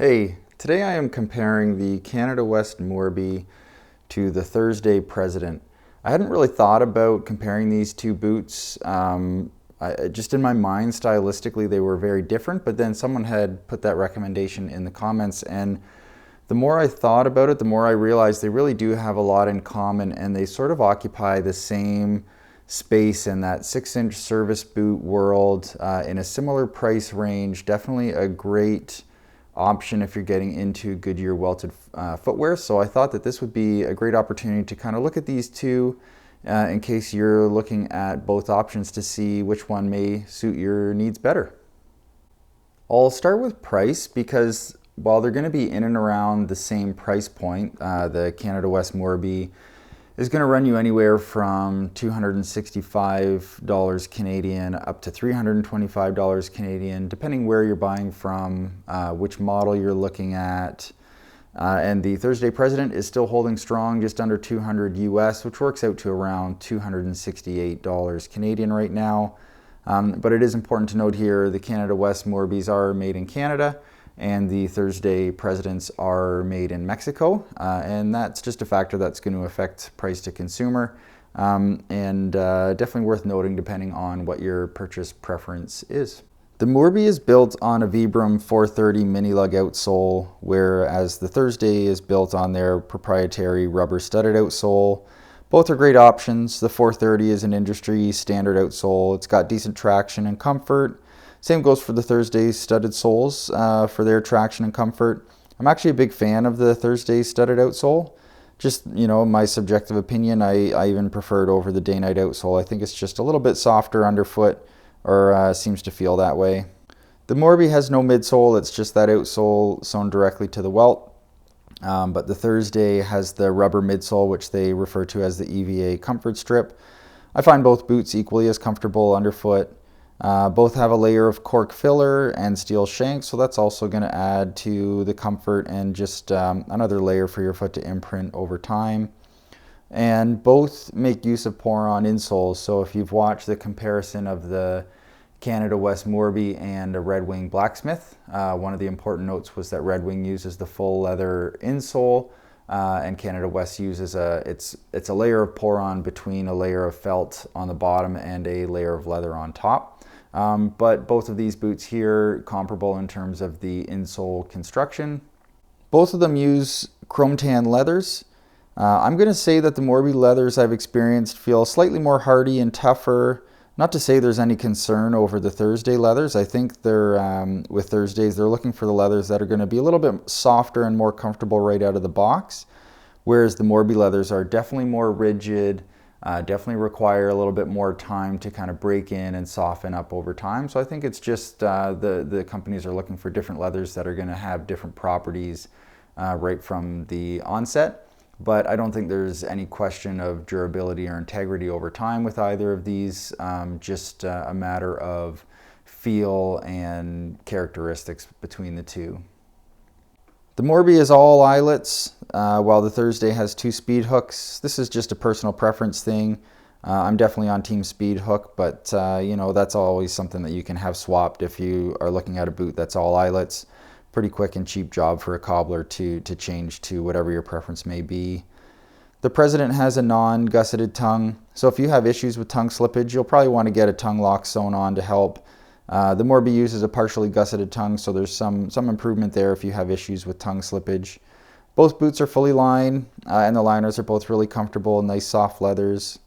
Hey, today I am comparing the Canada West Moorby to the Thursday President. I hadn't really thought about comparing these two boots. Just in my mind, stylistically, they were very different, but then someone had put that recommendation in the comments, and the more I thought about it, the more I realized they really do have a lot in common, and they sort of occupy the same space in that 6-inch service boot world in a similar price range. Definitely a great option if you're getting into Goodyear welted footwear. So I thought that this would be a great opportunity to kind of look at these two in case you're looking at both options to see which one may suit your needs better. I'll start with price because while they're going to be in and around the same price point, the Canada West Moorby is going to run you anywhere from $265 Canadian up to $325 Canadian, depending where you're buying from, which model you're looking at. And the Thursday President is still holding strong, just under 200 US, which works out to around $268 Canadian right now. But it is important to note here, the Canada West Moorbys are made in Canada, and the Thursday Presidents are made in Mexico, and that's just a factor that's going to affect price to consumer, and definitely worth noting depending on what your purchase preference is. The Moorby is built on a Vibram 430 mini lug outsole, whereas the Thursday is built on their proprietary rubber studded outsole. Both are great options. The 430 is an industry standard outsole. It's got decent traction and comfort. Same goes for the Thursday studded soles for their traction and comfort. I'm actually a big fan of the Thursday studded outsole. Just, my subjective opinion, I even prefer it over the day-night outsole. I think it's just a little bit softer underfoot, or seems to feel that way. The Moorby has no midsole. It's just that outsole sewn directly to the welt. But the Thursday has the rubber midsole, which they refer to as the EVA comfort strip. I find both boots equally as comfortable underfoot. Both have a layer of cork filler and steel shanks, so that's also going to add to the comfort and just another layer for your foot to imprint over time. And both make use of pour-on insoles, so if you've watched the comparison of the Canada West Moorby and a Red Wing Blacksmith, one of the important notes was that Red Wing uses the full leather insole, and Canada West uses it's a layer of pour-on between a layer of felt on the bottom and a layer of leather on top. But both of these boots here comparable in terms of the insole construction. Both of them use chrome tan leathers. I'm going to say that the Moorby leathers I've experienced feel slightly more hardy and tougher. Not to say there's any concern over the Thursday leathers. I think they're with Thursdays they're looking for the leathers that are going to be a little bit softer and more comfortable right out of the box, whereas the Moorby leathers are definitely more rigid. Definitely require a little bit more time to kind of break in and soften up over time. So I think it's just the companies are looking for different leathers that are going to have different properties right from the onset. But I don't think there's any question of durability or integrity over time with either of these. Just a matter of feel and characteristics between the two. The Moorby is all eyelets, while the Thursday has 2 speed hooks. This is just a personal preference thing. I'm definitely on team speed hook, but that's always something that you can have swapped if you are looking at a boot that's all eyelets. Pretty quick and cheap job for a cobbler to change to whatever your preference may be. The President has a non-gusseted tongue, so if you have issues with tongue slippage, you'll probably want to get a tongue lock sewn on to help. The Moorby uses a partially gusseted tongue, so there's some improvement there if you have issues with tongue slippage. Both boots are fully lined, and the liners are both really comfortable, nice soft leathers.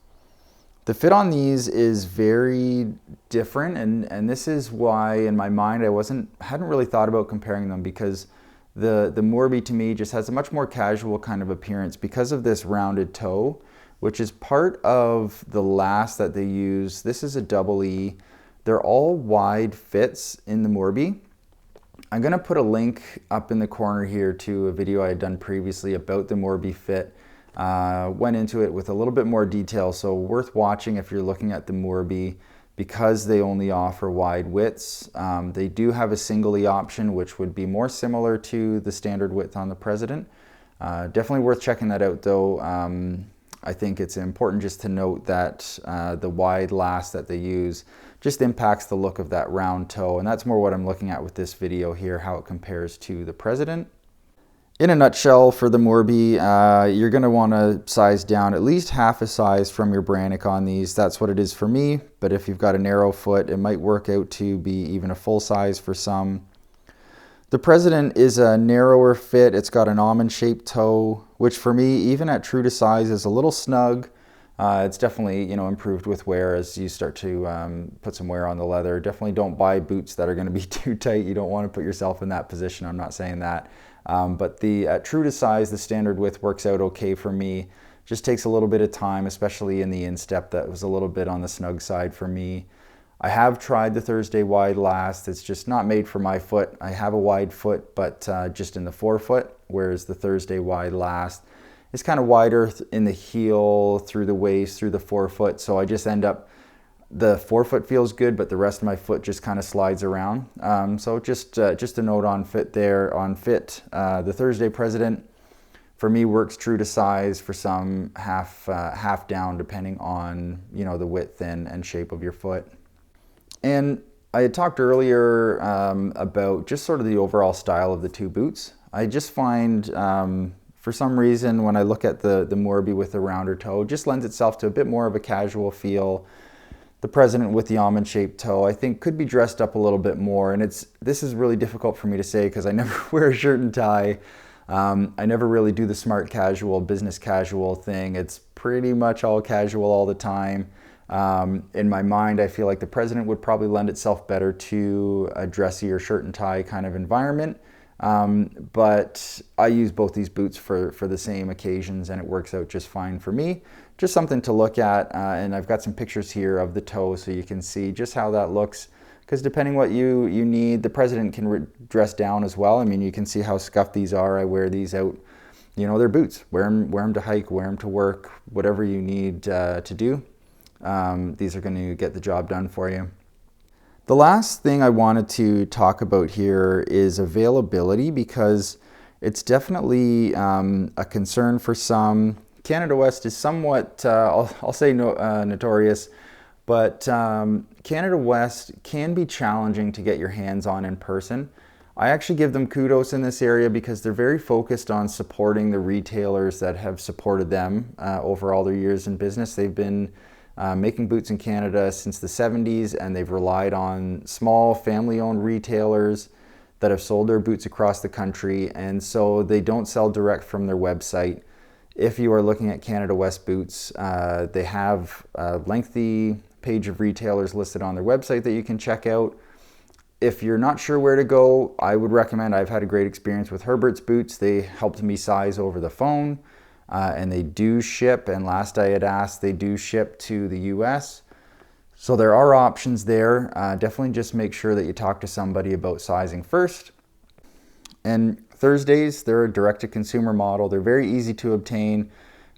The fit on these is very different, and this is why in my mind I hadn't really thought about comparing them, because the Moorby to me just has a much more casual kind of appearance because of this rounded toe, which is part of the last that they use. This is a double E. They're all wide fits in the Moorby. I'm going to put a link up in the corner here to a video I had done previously about the Moorby fit. Went into it with a little bit more detail, so worth watching if you're looking at the Moorby because they only offer wide widths. They do have a single E option, which would be more similar to the standard width on the President. Definitely worth checking that out though. I think it's important just to note that the wide last that they use just impacts the look of that round toe, and that's more what I'm looking at with this video here, how it compares to the President. In a nutshell, for the Moorby, you're going to want to size down at least half a size from your Brannock on these. That's what it is for me, but if you've got a narrow foot, it might work out to be even a full size for some. The President is a narrower fit. It's got an almond-shaped toe, which for me, even at true to size, is a little snug. It's definitely, improved with wear as you start to put some wear on the leather. Definitely don't buy boots that are going to be too tight. You don't want to put yourself in that position. I'm not saying that. But at true to size, the standard width works out okay for me. Just takes a little bit of time, especially in the instep. That was a little bit on the snug side for me. I have tried the Thursday wide last. It's just not made for my foot. I have a wide foot, but just in the forefoot, whereas the Thursday wide last is kind of wider in the heel, through the waist, through the forefoot. So I just end up, the forefoot feels good, but the rest of my foot just kind of slides around. So just a note on fit there. On fit, the Thursday President for me works true to size. For some, half down, depending on the width and shape of your foot. And I had talked earlier about just sort of the overall style of the two boots. I just find, for some reason, when I look at the Moorby with the rounder toe, it just lends itself to a bit more of a casual feel. The President with the almond-shaped toe, I think, could be dressed up a little bit more. And this is really difficult for me to say because I never wear a shirt and tie. I never really do the smart casual, business casual thing. It's pretty much all casual all the time. In my mind, I feel like the President would probably lend itself better to a dressier shirt and tie kind of environment. But I use both these boots for the same occasions, and it works out just fine for me. Just something to look at, and I've got some pictures here of the toe so you can see just how that looks. Because depending what you need, the President can dress down as well. I mean, you can see how scuffed these are. I wear these out. They're boots. Wear them to hike, wear them to work, whatever you need to do. These are going to get the job done for you. The last thing I wanted to talk about here is availability, because it's definitely a concern for some. Canada West is somewhat, I'll say notorious, but Canada West can be challenging to get your hands on in person. I actually give them kudos in this area because they're very focused on supporting the retailers that have supported them over all their years in business. They've been making boots in Canada since the 70s, and they've relied on small family-owned retailers that have sold their boots across the country, and so they don't sell direct from their website. If you are looking at Canada West boots, they have a lengthy page of retailers listed on their website that you can check out. If you're not sure where to go, I would recommend, I've had a great experience with Herbert's boots. They helped me size over the phone. And they do ship, and last I had asked, they do ship to the US. So there are options there. Definitely just make sure that you talk to somebody about sizing first. And Thursdays, they're a direct-to-consumer model. They're very easy to obtain.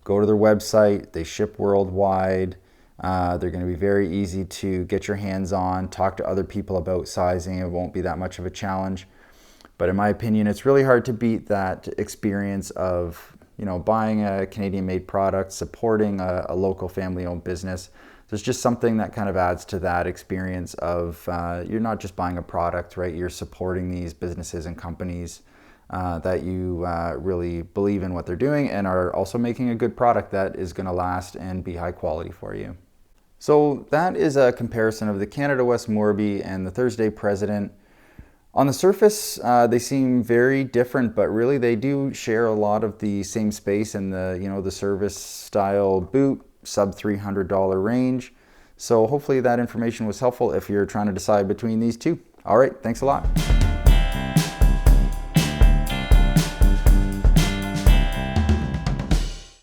Go to their website. They ship worldwide. They're going to be very easy to get your hands on. Talk to other people about sizing. It won't be that much of a challenge. But in my opinion, it's really hard to beat that experience of buying a Canadian-made product, supporting a local family-owned business. There's just something that kind of adds to that experience of you're not just buying a product, right? You're supporting these businesses and companies that you really believe in what they're doing and are also making a good product that is going to last and be high quality for you. So that is a comparison of the Canada West Moorby and the Thursday President. On the surface, they seem very different, but really they do share a lot of the same space in the service style boot, sub $300 range. So hopefully that information was helpful if you're trying to decide between these two. All right, thanks a lot.